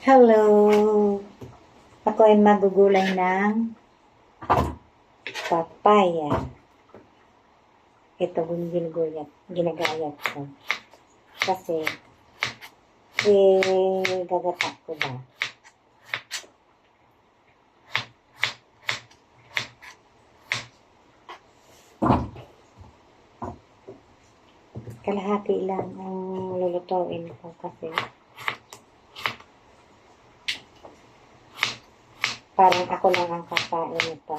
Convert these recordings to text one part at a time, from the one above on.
Hello! Ako ay magugulay ng papaya. Ito yung ginagayat ko. Kasi, gagatak ko ba? Kalahati lang ang lulutuin ko kasi parang ako lang ang kakain ito.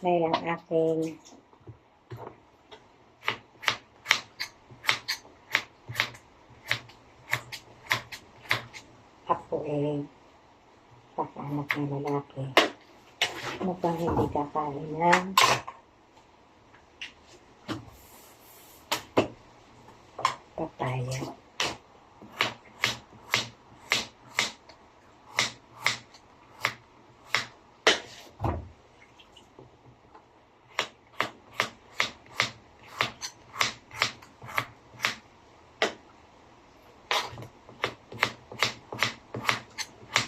Dahil ang aking apo pagkaanak ng lalaki. Mukhang hindi kakain ng papaya.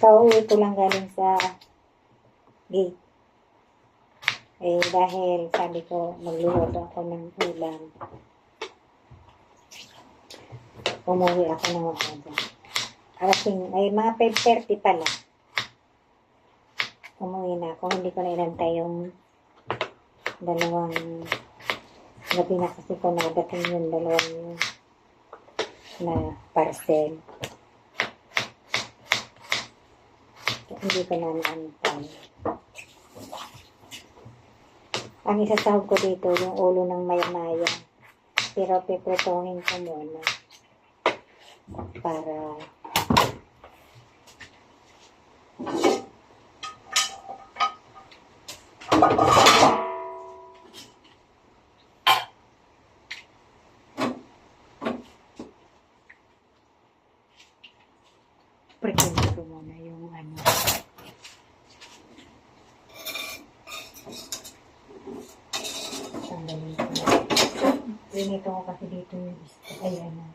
Kauwi ko lang galing sa gate. Dahil sabi ko magluluto ako ng ulam. Umuwi ako ng umaga. Mga 5:30 pala. Umuwi na ako. Hindi ko na inantay yung dalawang gabi na kasi ko nadating yung dalawang na parcel. Hindi ko na naantay. Ang isasahog ko dito, yung ulo ng maya-maya. Pero pipretohin ko muna. Para prepare ko muna yung sandali ko. Pinito ko kasi dito yung ayan na.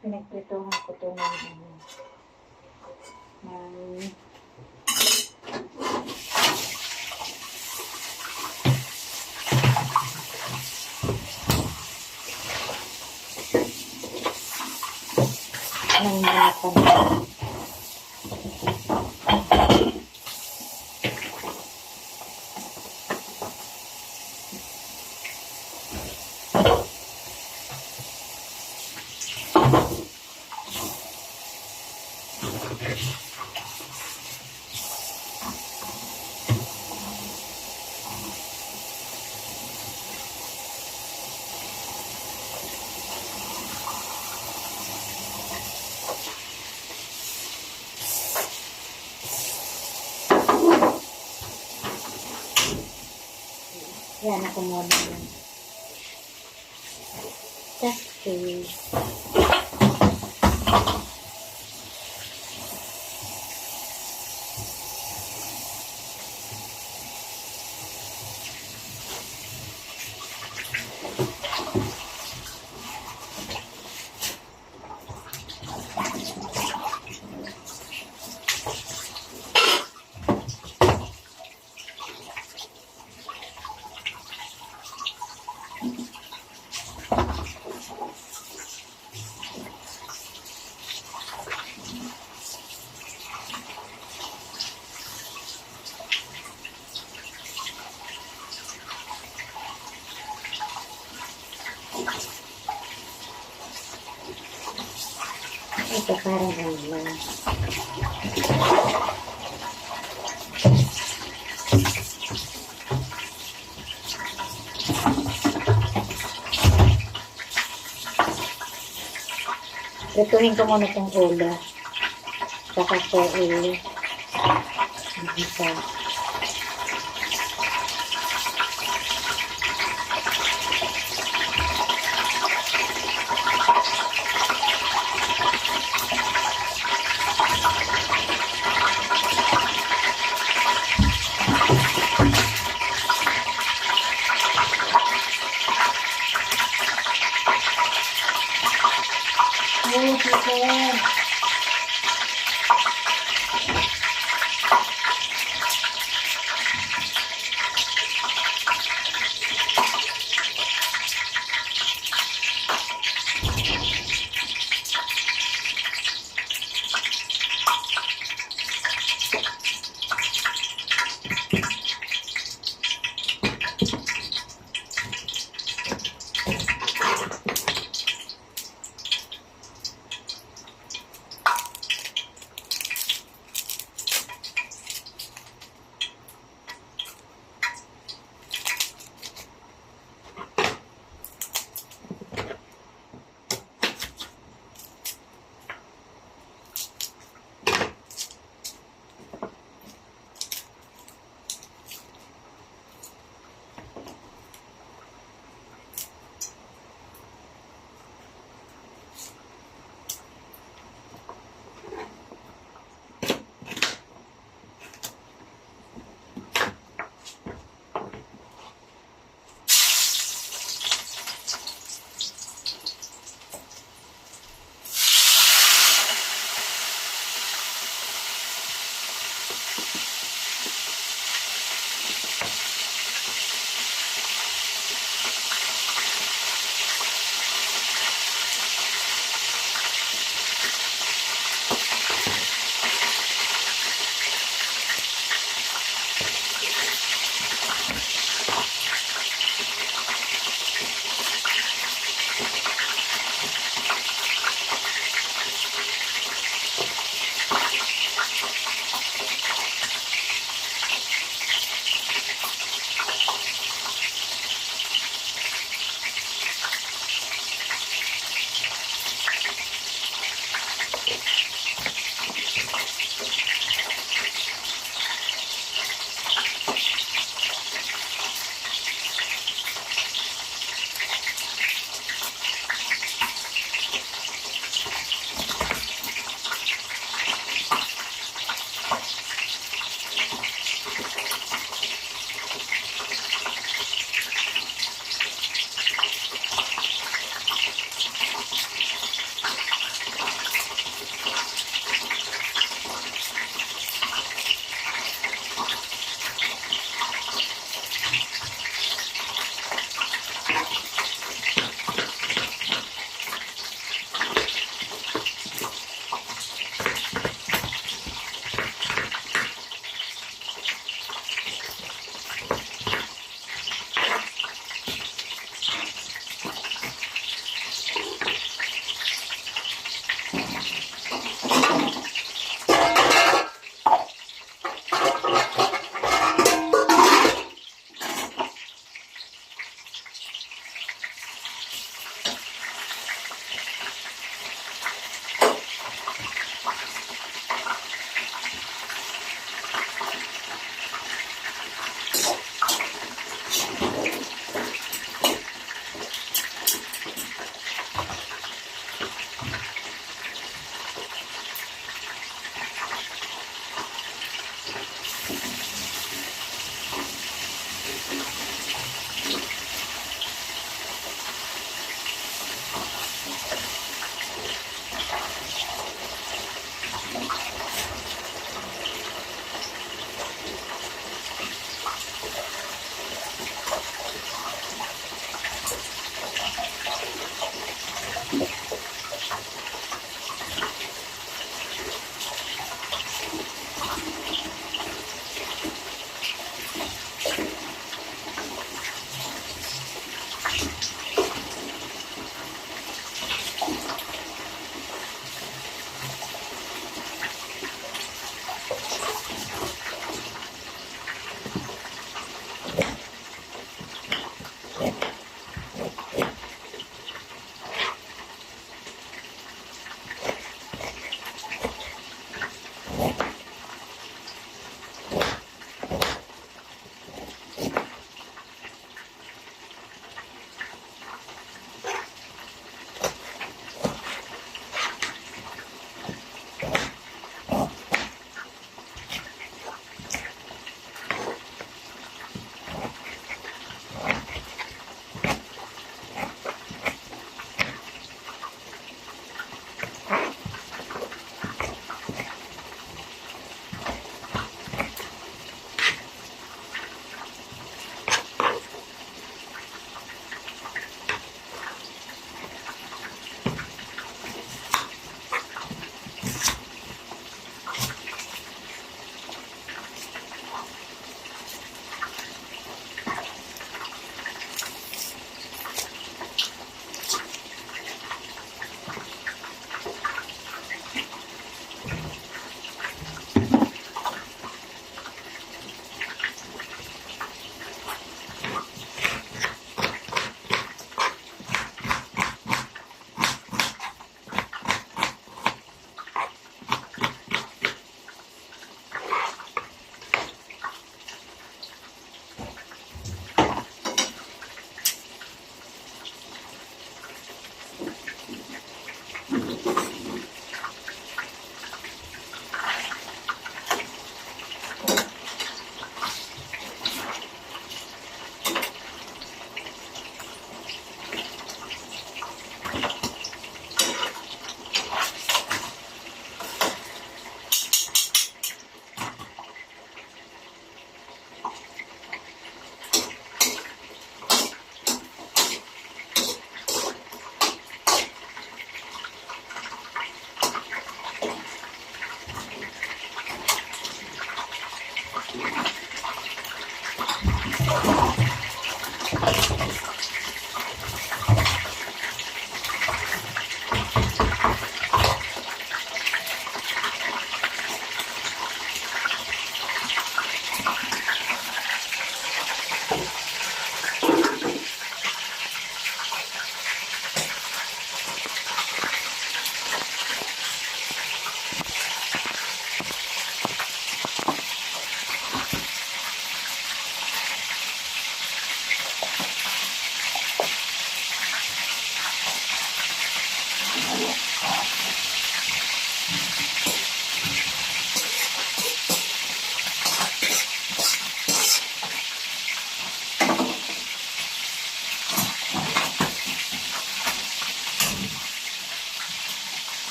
Pinagpritohan ko ito ng mga panahon. Yan ako muna yan. Kasi ito parang lang. Lutuin ko muna itong ulo. Saka ko Digital. Oh, people.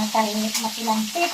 Matainit na pilantik.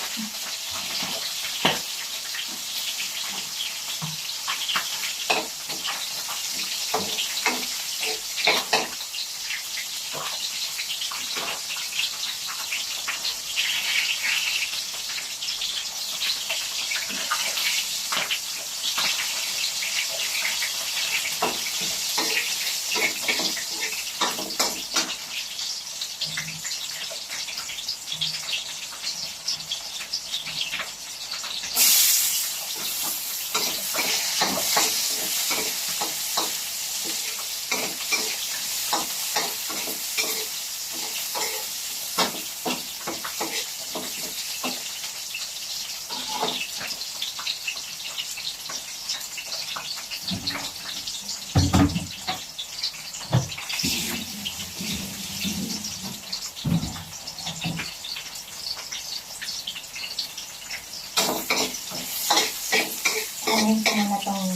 Anin ko na itong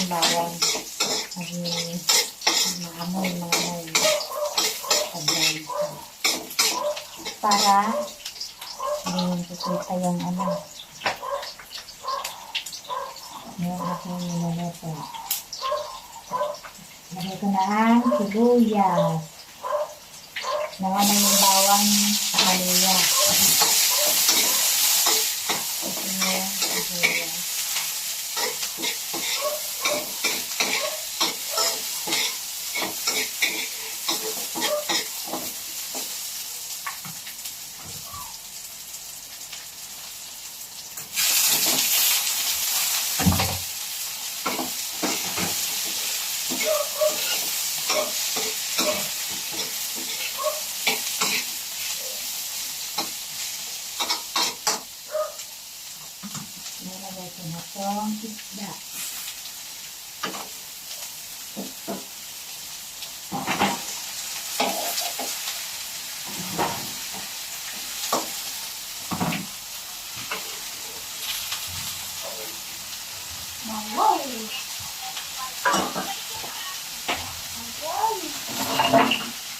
bawang. Maamoy. Para hindi kikita yung yung aking niluluto. Lagay ko na ang sibuyas. Nawa na yung bawang sa kanila. Ito na yung sibuyas. Nilagay ko na itong isda.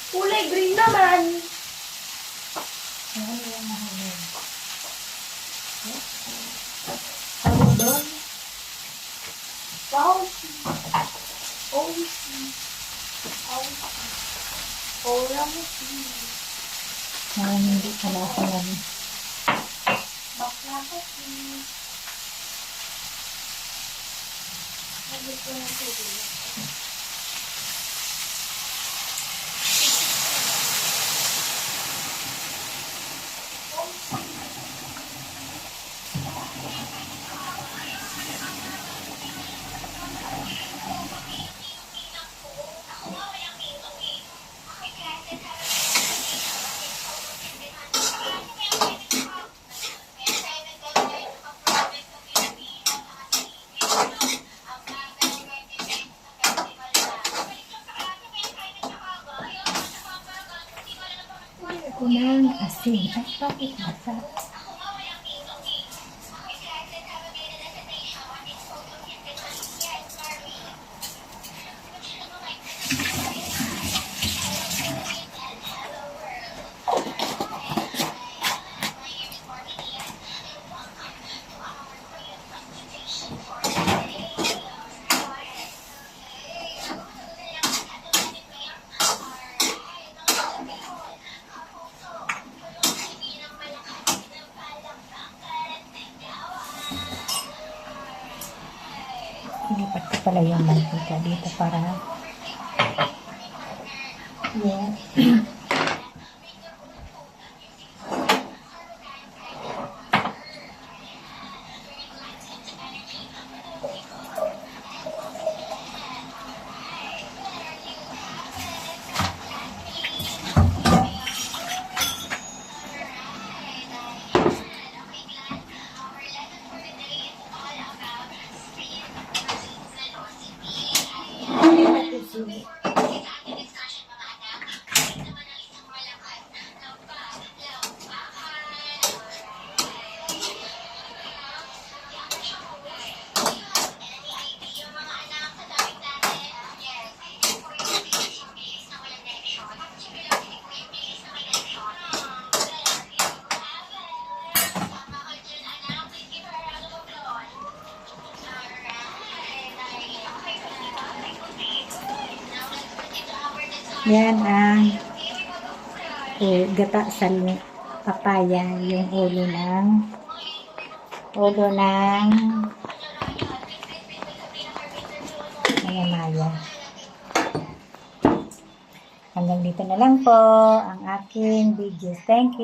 Kulay green naman. Doon. Wow. Hindi pala ako yan. Bakla kasi. Nagit ko na tubig. Ko ng asin. Ay, bakit masa? Ilipat ko pala yung mantika dito para yeah. Yan ang gata sa papaya, yung ulo ng maya. Hanggang dito na lang po ang aking video. Thank you.